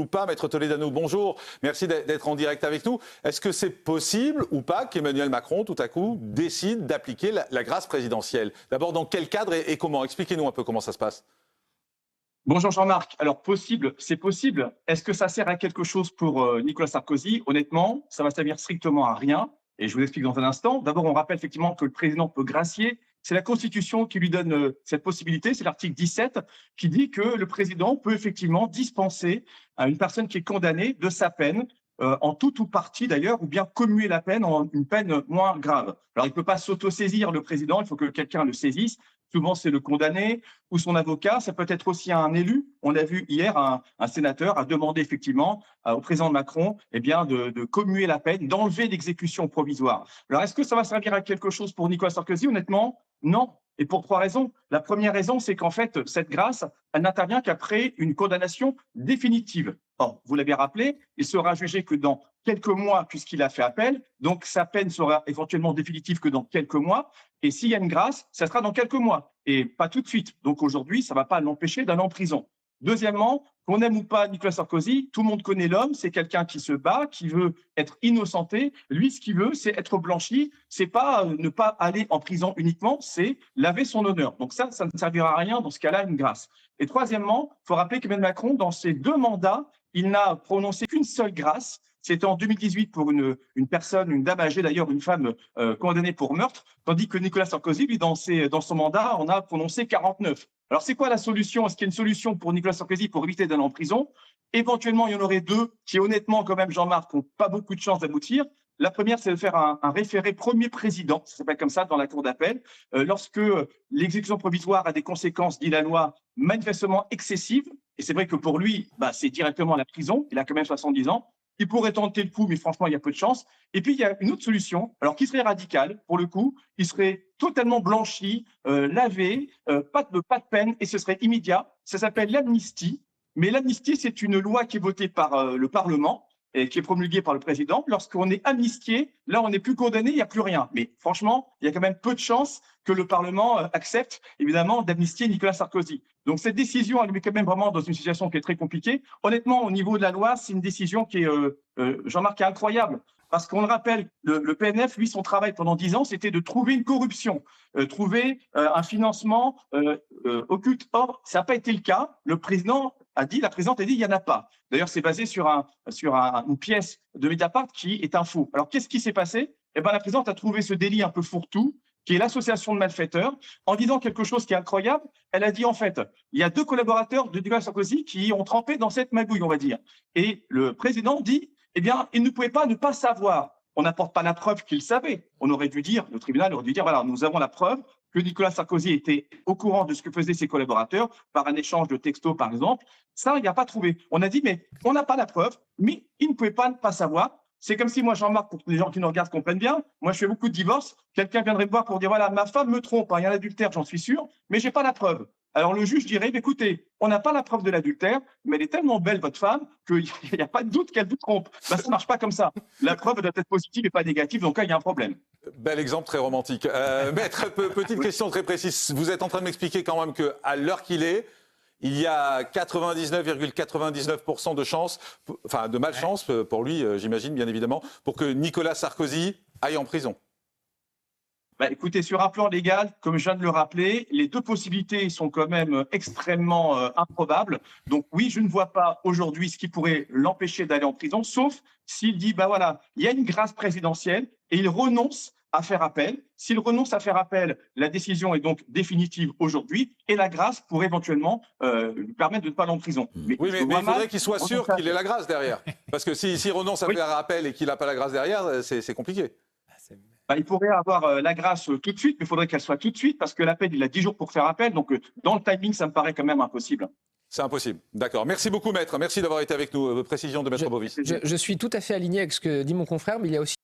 ou pas. Maître Toledano, bonjour. Merci d'être en direct avec nous. Est-ce que c'est possible ou pas qu'Emmanuel Macron, tout à coup, décide d'appliquer la grâce présidentielle? D'abord, dans quel cadre et comment? Expliquez-nous un peu comment ça se passe. Bonjour Jean-Marc. Alors possible, c'est possible. Est-ce que ça sert à quelque chose pour Nicolas Sarkozy? Honnêtement, ça va servir strictement à rien. Et je vous explique dans un instant. D'abord, on rappelle effectivement que le président peut gracier. C'est la Constitution qui lui donne cette possibilité. C'est l'article 17 qui dit que le président peut effectivement dispenser à une personne qui est condamnée de sa peine, en tout ou partie d'ailleurs, ou bien commuer la peine en une peine moins grave. Alors, il ne peut pas s'autosaisir, le président, il faut que quelqu'un le saisisse. Souvent, c'est le condamné ou son avocat. Ça peut être aussi un élu. On a vu hier un sénateur a demandé effectivement au président Macron de commuer la peine, d'enlever l'exécution provisoire. Alors, est-ce que ça va servir à quelque chose pour Nicolas Sarkozy? Honnêtement, non. Et pour trois raisons. La première raison, c'est qu'en fait, cette grâce, elle n'intervient qu'après une condamnation définitive. Or, vous l'avez rappelé, il sera jugé que dans quelques mois, puisqu'il a fait appel. Donc, sa peine sera éventuellement définitive que dans quelques mois. Et s'il y a une grâce, ça sera dans quelques mois et pas tout de suite. Donc, aujourd'hui, ça ne va pas l'empêcher d'aller en prison. Deuxièmement, qu'on aime ou pas Nicolas Sarkozy, tout le monde connaît l'homme, c'est quelqu'un qui se bat, qui veut être innocenté. Lui, ce qu'il veut, c'est être blanchi. C'est pas ne pas aller en prison uniquement, c'est laver son honneur. Donc ça ne servira à rien dans ce cas-là, une grâce. Et troisièmement, il faut rappeler qu'Emmanuel Macron, dans ses 2 mandats, il n'a prononcé qu'une seule grâce. C'était en 2018 pour une personne, une dame âgée d'ailleurs, une femme condamnée pour meurtre, tandis que Nicolas Sarkozy, lui, dans son mandat, en a prononcé 49. Alors, c'est quoi la solution? Est-ce qu'il y a une solution pour Nicolas Sarkozy pour éviter d'aller en prison? Éventuellement, il y en aurait 2 qui, honnêtement, quand même, Jean-Marc, n'ont pas beaucoup de chances d'aboutir. La première, c'est de faire un référé premier président, ça s'appelle comme ça dans la cour d'appel, lorsque l'exécution provisoire a des conséquences, dit la loi, manifestement excessives. Et c'est vrai que pour lui, c'est directement la prison. Il a quand même 70 ans. Il pourrait tenter le coup, mais franchement, il y a peu de chance. Et puis, il y a une autre solution, alors qui serait radicale, pour le coup. Il serait totalement blanchi, lavé, pas de peine, et ce serait immédiat. Ça s'appelle l'amnistie. Mais l'amnistie, c'est une loi qui est votée par le Parlement et qui est promulguée par le président. Lorsqu'on est amnistié, là, on n'est plus condamné, il n'y a plus rien. Mais franchement, il y a quand même peu de chances que le Parlement accepte, évidemment, d'amnistier Nicolas Sarkozy. Donc, cette décision, elle met quand même vraiment dans une situation qui est très compliquée. Honnêtement, au niveau de la loi, c'est une décision qui est, Jean-Marc, est incroyable. Parce qu'on le rappelle, le PNF, lui, son travail pendant 10 ans, c'était de trouver une corruption, trouver un financement occulte. Or, ça n'a pas été le cas. La présidente a dit, il n'y en a pas. D'ailleurs, c'est basé sur une pièce de Mediapart qui est un faux. Alors, qu'est-ce qui s'est passé? Eh bien, la présidente a trouvé ce délit un peu fourre-tout, qui est l'association de malfaiteurs, en disant quelque chose qui est incroyable. Elle a dit, en fait, il y a 2 collaborateurs de Nicolas Sarkozy qui ont trempé dans cette magouille, on va dire. Et le président dit, eh bien, il ne pouvait pas ne pas savoir. On n'apporte pas la preuve qu'il savait. On aurait dû dire, le tribunal aurait dû dire, voilà, nous avons la preuve que Nicolas Sarkozy était au courant de ce que faisaient ses collaborateurs par un échange de textos, par exemple. Ça, il n'y a pas trouvé. On a dit, mais on n'a pas la preuve, mais il ne pouvait pas ne pas savoir. C'est comme si moi, Jean-Marc, pour que les gens qui nous regardent comprennent bien, moi, je fais beaucoup de divorces. Quelqu'un viendrait me voir pour dire, voilà, ma femme me trompe, il y a un adultère, j'en suis sûr, mais j'ai pas la preuve. Alors le juge dirait, écoutez, on n'a pas la preuve de l'adultère, mais elle est tellement belle, votre femme, qu'il n'y a pas de doute qu'elle vous trompe. Ça ne marche pas comme ça. La preuve doit être positive et pas négative, donc là, il y a un problème. Bel exemple très romantique. Maître, petite question très précise. Vous êtes en train de m'expliquer quand même qu'à l'heure qu'il est, il y a 99,99% de chance, enfin de malchance pour lui, j'imagine, bien évidemment, pour que Nicolas Sarkozy aille en prison. Écoutez, sur un plan légal, comme je viens de le rappeler, les 2 possibilités sont quand même extrêmement improbables. Donc oui, je ne vois pas aujourd'hui ce qui pourrait l'empêcher d'aller en prison, sauf s'il dit, voilà, il y a une grâce présidentielle et il renonce à faire appel. S'il renonce à faire appel, la décision est donc définitive aujourd'hui et la grâce pourrait éventuellement lui permettre de ne pas aller en prison. Mais il faudrait qu'il soit sûr qu'il ait la grâce derrière. Parce que s'il renonce à faire appel et qu'il n'a pas la grâce derrière, c'est compliqué. Il pourrait avoir la grâce tout de suite, mais il faudrait qu'elle soit tout de suite parce que l'appel, il a 10 jours pour faire appel. Donc, dans le timing, ça me paraît quand même impossible. C'est impossible. D'accord. Merci beaucoup, Maître. Merci d'avoir été avec nous. Précision de Maître Bovis. Je suis tout à fait aligné avec ce que dit mon confrère, mais il y a aussi